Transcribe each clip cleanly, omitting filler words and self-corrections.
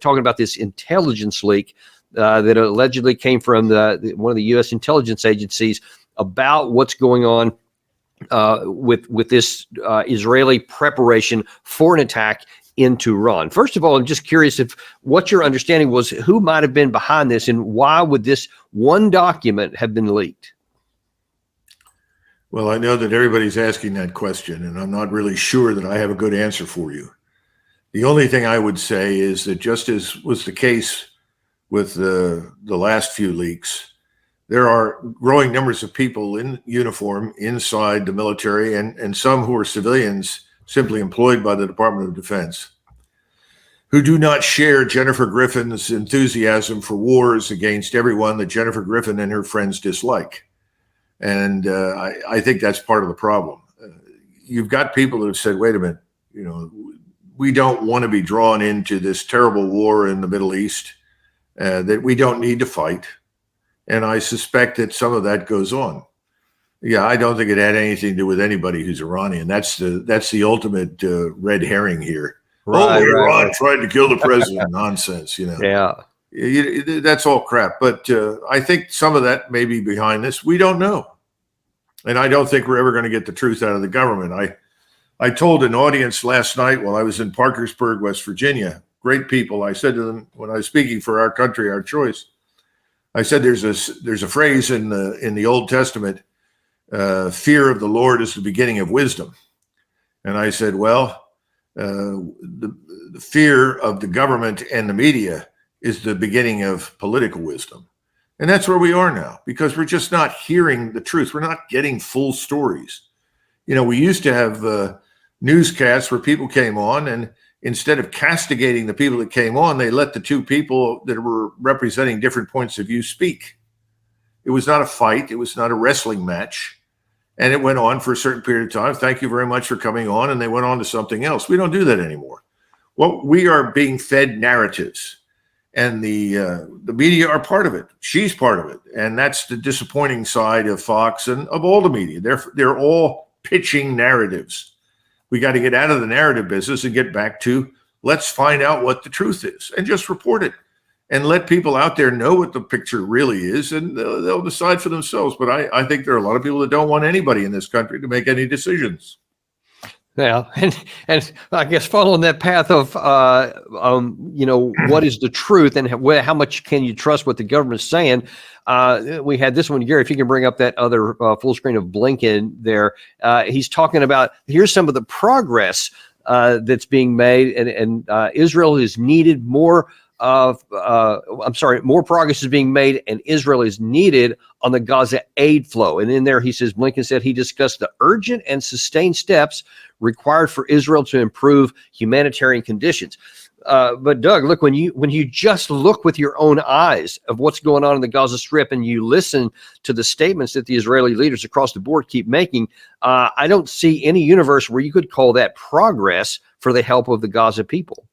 talking about this intelligence leak that allegedly came from one of the U.S. intelligence agencies about what's going on with this Israeli preparation for an attack into Iran. First of all, I'm just curious if what your understanding was, who might have been behind this, and why would this one document have been leaked? Well, I know that everybody's asking that question, and I'm not really sure that I have a good answer for you. The only thing I would say is that, just as was the case with the last few leaks, there are growing numbers of people in uniform inside the military, and some who are civilians simply employed by the Department of Defense, who do not share Jennifer Griffin's enthusiasm for wars against everyone that Jennifer Griffin and her friends dislike. And I think that's part of the problem. You've got people that have said, wait a minute, we don't want to be drawn into this terrible war in the Middle East that we don't need to fight. And I suspect that some of that goes on. Yeah, I don't think it had anything to do with anybody who's Iranian. That's the ultimate red herring here. Right, Iran tried to kill the president. Nonsense, Yeah. That's all crap. But I think some of that may be behind this. We don't know. And I don't think we're ever going to get the truth out of the government. I told an audience last night while I was in Parkersburg, West Virginia, great people. I said to them, when I was speaking for Our Country, Our Choice, I said there's a phrase in the Old Testament, fear of the Lord is the beginning of wisdom. And I said, well, the fear of the government and the media is the beginning of political wisdom. And that's where we are now, because we're just not hearing the truth. We're not getting full stories. We used to have newscasts where people came on, and instead of castigating the people that came on, they let the two people that were representing different points of view speak. It was not a fight. It was not a wrestling match. And it went on for a certain period of time. Thank you very much for coming on. And they went on to something else. We don't do that anymore. Well, we are being fed narratives. And the media are part of it. She's part of it. And that's the disappointing side of Fox and of all the media. They're all pitching narratives. We got to get out of the narrative business and get back to, let's find out what the truth is and just report it and let people out there know what the picture really is, and they'll decide for themselves. But I think there are a lot of people that don't want anybody in this country to make any decisions. Yeah, and I guess following that path of, what is the truth and how much can you trust what the government's saying? We had this one, Gary, if you can bring up that other full screen of Blinken there. He's talking about, here's some of the progress that's being made, and Israel is needed more. More progress is being made, and Israel is needed on the Gaza aid flow. And in there, he says, Blinken said he discussed the urgent and sustained steps required for Israel to improve humanitarian conditions. But Doug, look, when you just look with your own eyes of what's going on in the Gaza Strip, and you listen to the statements that the Israeli leaders across the board keep making, I don't see any universe where you could call that progress for the help of the Gaza people.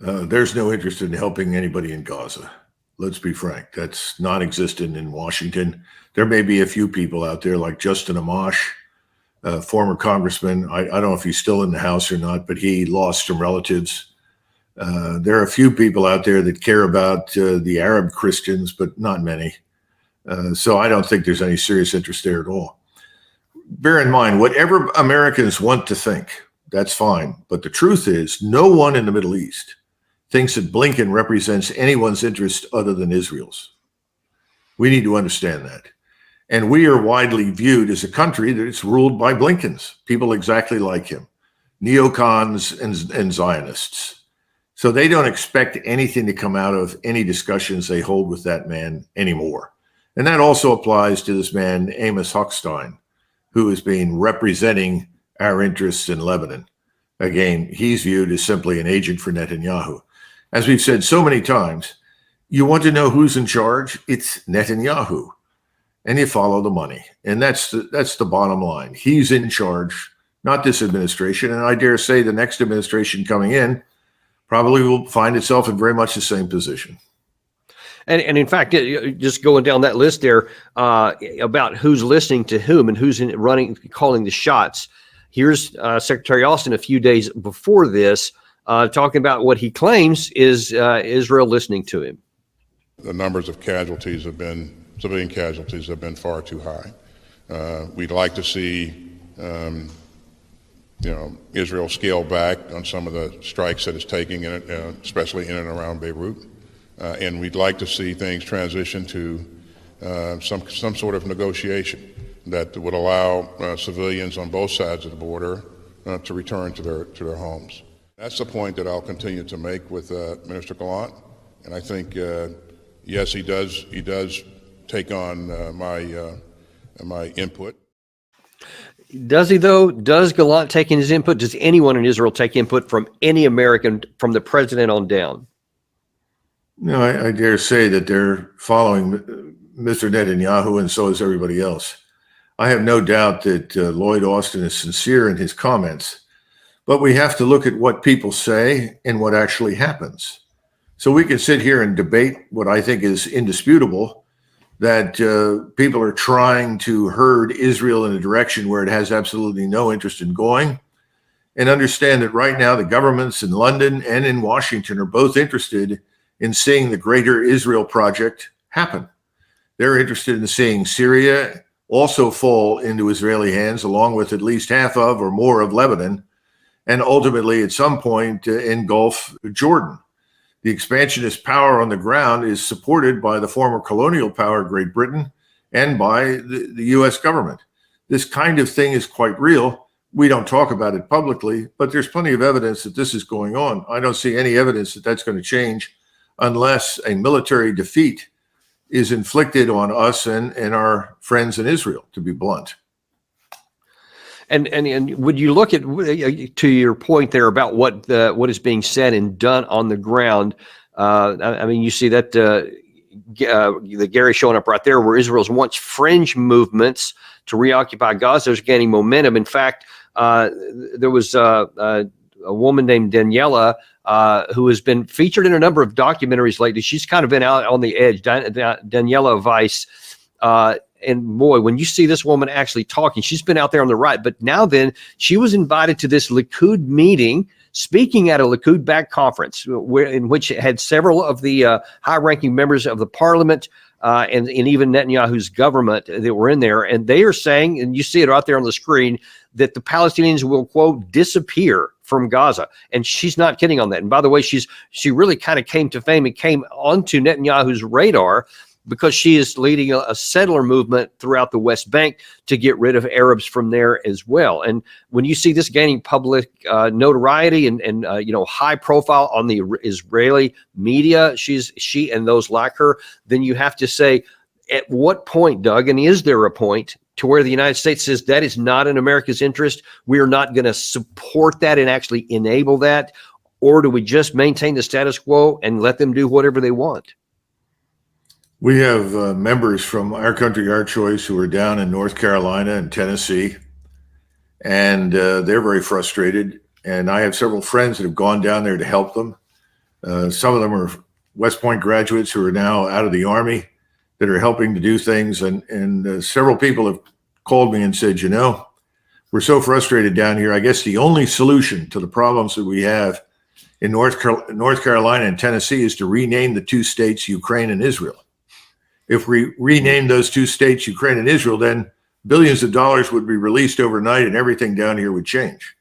There's no interest in helping anybody in Gaza. Let's be frank. That's non-existent in Washington. There may be a few people out there like Justin Amash, former congressman. I don't know if he's still in the House or not, but he lost some relatives. There are a few people out there that care about the Arab Christians, but not many. So I don't think there's any serious interest there at all. Bear in mind, whatever Americans want to think, that's fine. But the truth is, no one in the Middle East thinks that Blinken represents anyone's interest other than Israel's. We need to understand that. And we are widely viewed as a country that is ruled by Blinkens, people exactly like him, neocons and Zionists. So they don't expect anything to come out of any discussions they hold with that man anymore. And that also applies to this man, Amos Hochstein, who has been representing our interests in Lebanon. Again, he's viewed as simply an agent for Netanyahu. As we've said so many times, you want to know who's in charge? It's Netanyahu. And you follow the money. And that's the bottom line. He's in charge, not this administration. And I dare say the next administration coming in probably will find itself in very much the same position. And in fact, just going down that list there about who's listening to whom and who's calling the shots. Here's Secretary Austin a few days before this talking about what he claims is Israel listening to him. The numbers of civilian casualties have been far too high. We'd like to see, Israel scale back on some of the strikes that it's taking, especially in and around Beirut. And we'd like to see things transition to some sort of negotiation that would allow civilians on both sides of the border to return to their homes. That's the point that I'll continue to make with Minister Gallant. And I think, yes, he does take on my input. Does he, though? Does Gallant take in his input? Does anyone in Israel take input from any American, from the president on down? No, I dare say that they're following Mr. Netanyahu, and so is everybody else. I have no doubt that Lloyd Austin is sincere in his comments, but we have to look at what people say and what actually happens. So we can sit here and debate what I think is indisputable, that people are trying to herd Israel in a direction where it has absolutely no interest in going, and understand that right now the governments in London and in Washington are both interested in seeing the greater Israel project happen. They're interested in seeing Syria also fall into Israeli hands, along with at least half of or more of Lebanon, and ultimately at some point engulf Jordan. The expansionist power on the ground is supported by the former colonial power, Great Britain, and by the U.S. government. This kind of thing is quite real. We don't talk about it publicly, but there's plenty of evidence that this is going on. I don't see any evidence that that's going to change unless a military defeat is inflicted on us and our friends in Israel, to be blunt. And would you look at, to your point there about what is being said and done on the ground? I mean, you see that the Gary showing up right there, where Israel's once fringe movements to reoccupy Gaza is gaining momentum. In fact, there was a woman named Daniela who has been featured in a number of documentaries lately. She's kind of been out on the edge, Daniela Weiss. And boy, when you see this woman actually talking, she's been out there on the right. But now then, she was invited to this Likud meeting, speaking at a Likud-backed conference, in which it had several of the high-ranking members of the parliament and even Netanyahu's government that were in there. And they are saying, and you see it out there on the screen, that the Palestinians will, quote, disappear from Gaza. And she's not kidding on that. And by the way, she really kind of came to fame and came onto Netanyahu's radar because she is leading a settler movement throughout the West Bank to get rid of Arabs from there as well. And when you see this gaining public notoriety and high profile on the Israeli media, she and those like her, then you have to say, at what point, Doug, and is there a point to where the United States says that is not in America's interest? We are not going to support that and actually enable that? Or do we just maintain the status quo and let them do whatever they want? We have members from Our Country, Our Choice who are down in North Carolina and Tennessee, and they're very frustrated. And I have several friends that have gone down there to help them. Some of them are West Point graduates who are now out of the Army that are helping to do things. And several people have called me and said, we're so frustrated down here. I guess the only solution to the problems that we have in North Carolina and Tennessee is to rename the two states, Ukraine and Israel. If we rename those two states, Ukraine and Israel, then billions of dollars would be released overnight and everything down here would change.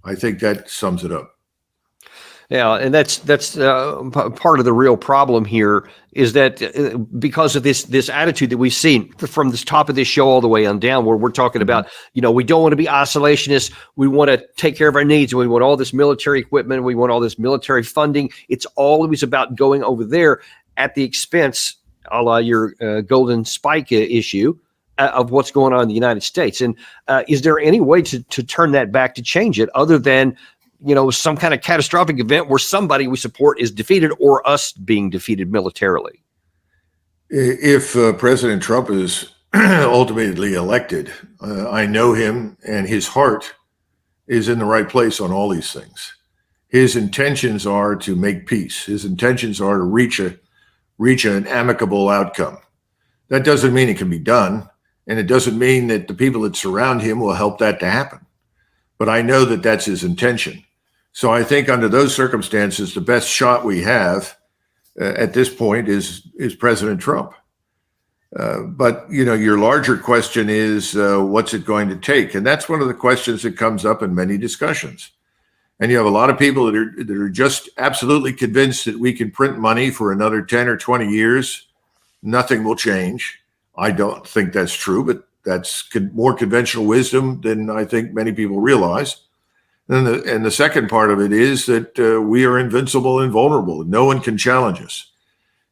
I think that sums it up. Yeah, and that's part of the real problem here is that because of this attitude that we've seen from the top of this show all the way on down, where we're talking about, we don't want to be isolationists. We want to take care of our needs. We want all this military equipment. We want all this military funding. It's always about going over there at the expense, a la your golden spike issue, of what's going on in the United States. And is there any way to turn that back, to change it, other than some kind of catastrophic event where somebody we support is defeated or us being defeated militarily? If President Trump is ultimately elected, I know him, and his heart is in the right place on all these things. His intentions are to make peace. His intentions are to reach an amicable outcome. That doesn't mean it can be done, and it doesn't mean that the people that surround him will help that to happen. But I know that that's his intention. So I think under those circumstances, the best shot we have at this point is President Trump. But your larger question is what's it going to take, and that's one of the questions that comes up in many discussions. And you have a lot of people that are just absolutely convinced that we can print money for another 10 or 20 years. Nothing will change. I don't think that's true, but that's more conventional wisdom than I think many people realize. And the second part of it is that we are invincible and vulnerable. No one can challenge us.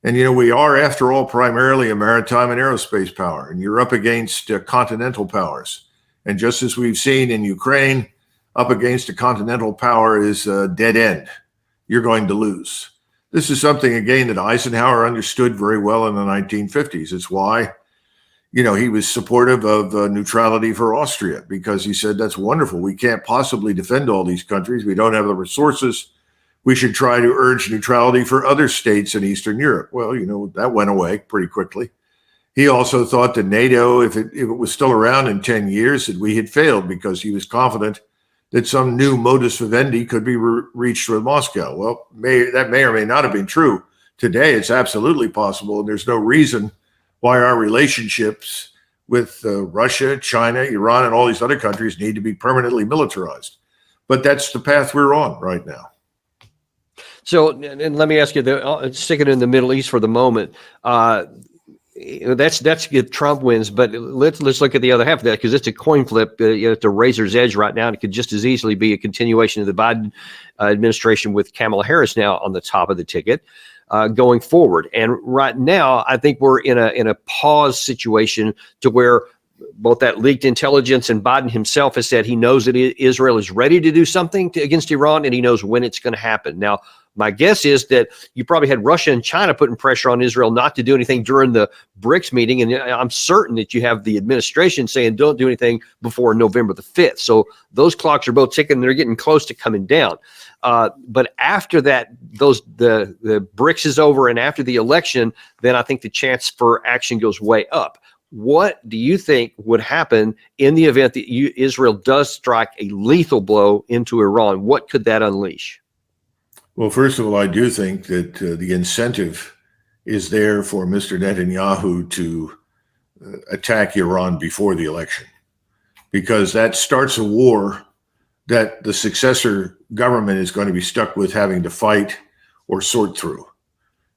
And, we are, after all, primarily a maritime and aerospace power, and you're up against continental powers. And just as we've seen in Ukraine, up against a continental power is a dead end. You're going to lose. This is something, again, that Eisenhower understood very well in the 1950s. It's why, he was supportive of neutrality for Austria, because he said, that's wonderful. We can't possibly defend all these countries. We don't have the resources. We should try to urge neutrality for other states in Eastern Europe. Well, that went away pretty quickly. He also thought that NATO, if it was still around in 10 years, that we had failed, because he was confident that some new modus vivendi could be reached with Moscow. Well, that may or may not have been true. Today, it's absolutely possible, and there's no reason why our relationships with Russia, China, Iran, and all these other countries need to be permanently militarized. But that's the path we're on right now. So, and let me ask you, stick it in the Middle East for the moment. That's if Trump wins, but let's look at the other half of that, because it's a coin flip. It's a razor's edge right now, and it could just as easily be a continuation of the Biden administration with Kamala Harris now on the top of the ticket going forward. And right now, I think we're in a pause situation to where both that leaked intelligence and Biden himself has said he knows that Israel is ready to do something against Iran, and he knows when it's going to happen. Now, my guess is that you probably had Russia and China putting pressure on Israel not to do anything during the BRICS meeting. And I'm certain that you have the administration saying don't do anything before November the 5th. So those clocks are both ticking. They're getting close to coming down. But after that, the BRICS is over, and after the election, then I think the chance for action goes way up. What do you think would happen in the event that Israel does strike a lethal blow into Iran? What could that unleash? Well, first of all, I do think that the incentive is there for Mr. Netanyahu to attack Iran before the election, because that starts a war that the successor government is going to be stuck with having to fight or sort through.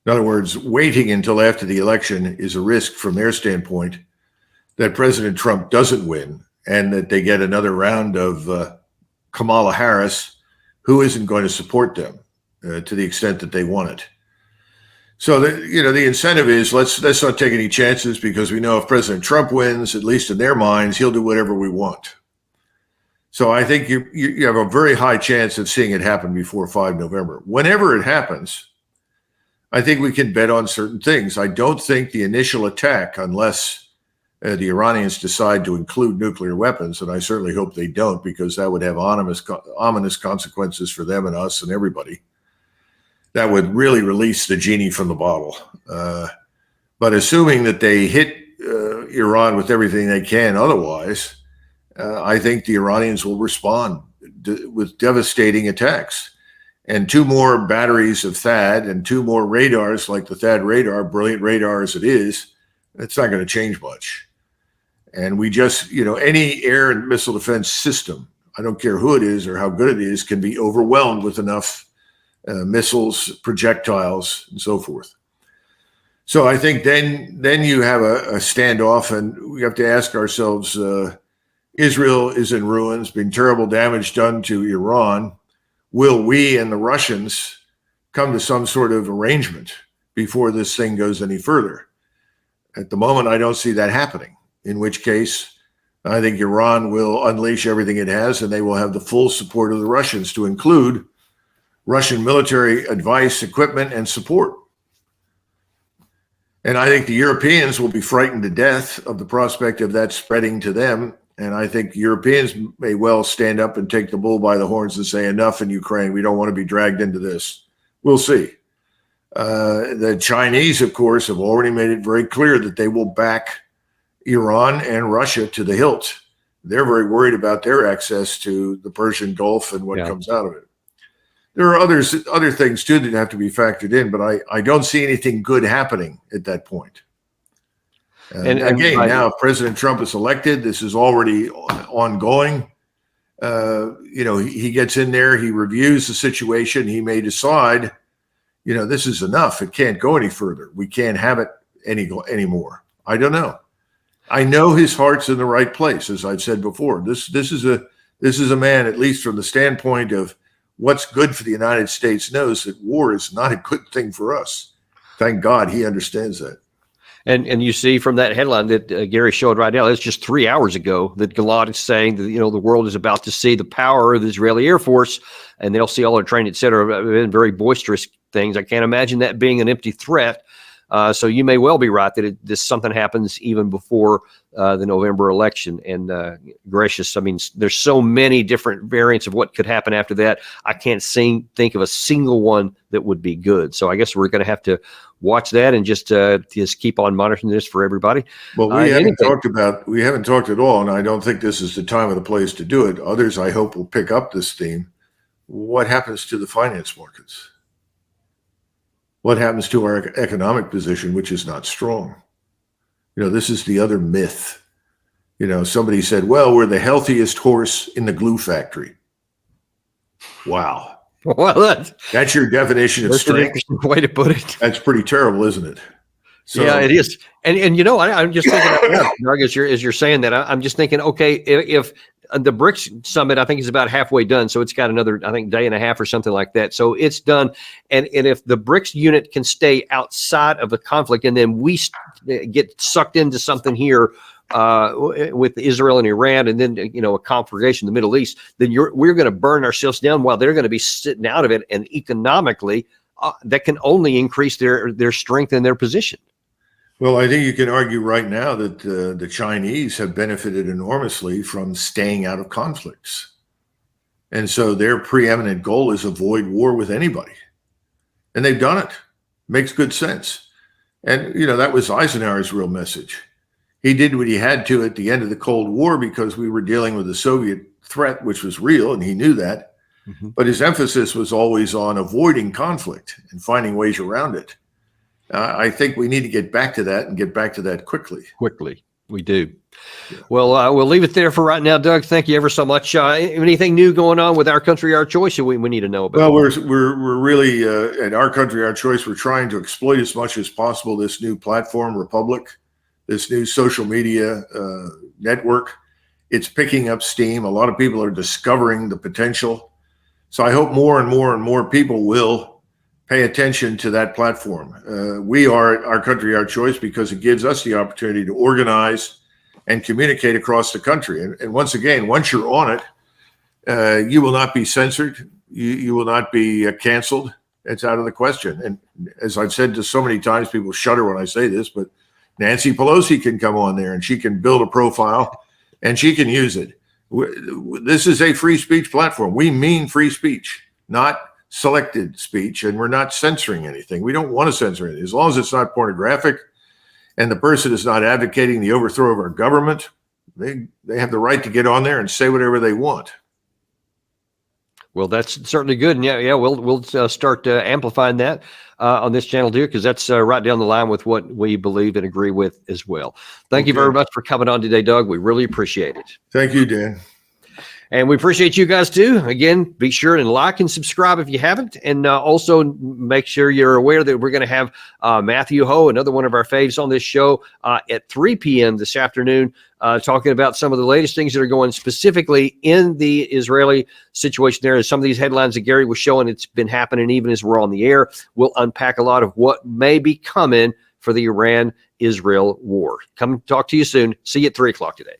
In other words, waiting until after the election is a risk from their standpoint that President Trump doesn't win and that they get another round of Kamala Harris, who isn't going to support them to the extent that they want it. So the incentive is let's not take any chances, because we know if President Trump wins, at least in their minds, he'll do whatever we want. So I think you have a very high chance of seeing it happen before 5 November. Whenever it happens, I think we can bet on certain things. I don't think the initial attack, unless the Iranians decide to include nuclear weapons, and I certainly hope they don't, because that would have ominous consequences for them and us and everybody. That would really release the genie from the bottle. But assuming that they hit Iran with everything they can otherwise, I think the Iranians will respond with devastating attacks. And 2 more batteries of THAAD and 2 more radars like the THAAD radar, brilliant radar as it is, it's not going to change much. And we just, any air and missile defense system, I don't care who it is or how good it is, can be overwhelmed with enough missiles, projectiles, and so forth. So I think then you have a standoff, and we have to ask ourselves, Israel is in ruins, being terrible damage done to Iran. Will we and the Russians come to some sort of arrangement before this thing goes any further? At the moment, I don't see that happening, in which case I think Iran will unleash everything it has, and they will have the full support of the Russians, to include Russian military advice, equipment, and support. And I think the Europeans will be frightened to death of the prospect of that spreading to them. And I think Europeans may well stand up and take the bull by the horns and say, enough in Ukraine. We don't want to be dragged into this. We'll see. The Chinese, of course, have already made it very clear that they will back Iran and Russia to the hilt. They're very worried about their access to the Persian Gulf and what comes out of it. There are other things too that have to be factored in, but I don't see anything good happening at that point. And again, now if President Trump is elected, this is already ongoing. He gets in there, he reviews the situation, he may decide, this is enough. It can't go any further. We can't have it anymore. I don't know. I know his heart's in the right place, as I've said before. This is a man, at least from the standpoint of what's good for the United States, knows that war is not a good thing for us. Thank God he understands that. And you see from that headline that Gary showed right now, it's just 3 hours ago that Gilad is saying that, the world is about to see the power of the Israeli Air Force, and they'll see all their training, et cetera, very boisterous things. I can't imagine that being an empty threat. So you may well be right that this something happens even before the November election. And gracious, I mean, there's so many different variants of what could happen after that. I can't think of a single one that would be good. So I guess we're going to have to watch that and just keep on monitoring this for everybody. Well, we haven't talked at all, and I don't think this is the time or the place to do it. Others, I hope, will pick up this theme. What happens to the finance markets? What happens to our economic position, which is not strong? This is the other myth. Somebody said, well, we're the healthiest horse in the glue factory. Wow. Well, that's your definition of strength. An interesting way to put it. That's pretty terrible, isn't it? So, yeah, it is. And I'm just thinking, Doug, as you're saying that, I'm just thinking, okay, if the BRICS summit, I think, is about halfway done, so it's got another, I think, day and a half or something like that. So it's done. And if the BRICS unit can stay outside of the conflict, and then we get sucked into something here with Israel and Iran, and then a conflagration in the Middle East, then we're going to burn ourselves down while they're going to be sitting out of it. And economically, that can only increase their strength and their position. Well, I think you can argue right now that the Chinese have benefited enormously from staying out of conflicts. And so their preeminent goal is avoid war with anybody. And they've done it. Makes good sense. And, that was Eisenhower's real message. He did what he had to at the end of the Cold War because we were dealing with a Soviet threat, which was real, and he knew that. Mm-hmm. But his emphasis was always on avoiding conflict and finding ways around it. I think we need to get back to that and get back to that quickly. Quickly, we do. Yeah. Well, we'll leave it there for right now, Doug. Thank you ever so much. Anything new going on with Our Country, Our Choice that we need to know about? Well, we're really at Our Country, Our Choice. We're trying to exploit as much as possible this new platform, Republic, this new social media network. It's picking up steam. A lot of people are discovering the potential. So I hope more and more and more people will pay attention to that platform. We are Our Country, Our Choice because it gives us the opportunity to organize and communicate across the country. And once again, once you're on it, you will not be censored. You will not be canceled. It's out of the question. And as I've said to so many times, people shudder when I say this, but Nancy Pelosi can come on there and she can build a profile and she can use it. This is a free speech platform. We mean free speech, not selected speech, and we're not censoring anything. We don't want to censor it. As long as it's not pornographic and the person is not advocating the overthrow of our government, they have the right to get on there and say whatever they want. Well, that's certainly good. And yeah, we'll start amplifying that on this channel too, because that's right down the line with what we believe and agree with as well. Thank you very much for coming on today, Doug. We really appreciate it. Thank you, Dan. And we appreciate you guys too. Again, be sure and like and subscribe if you haven't. And also make sure you're aware that we're going to have Matthew Ho, another one of our faves on this show at 3 p.m. this afternoon, talking about some of the latest things that are going specifically in the Israeli situation there. And some of these headlines that Gary was showing, it's been happening even as we're on the air. We'll unpack a lot of what may be coming for the Iran-Israel war. Come talk to you soon. See you at 3 o'clock today.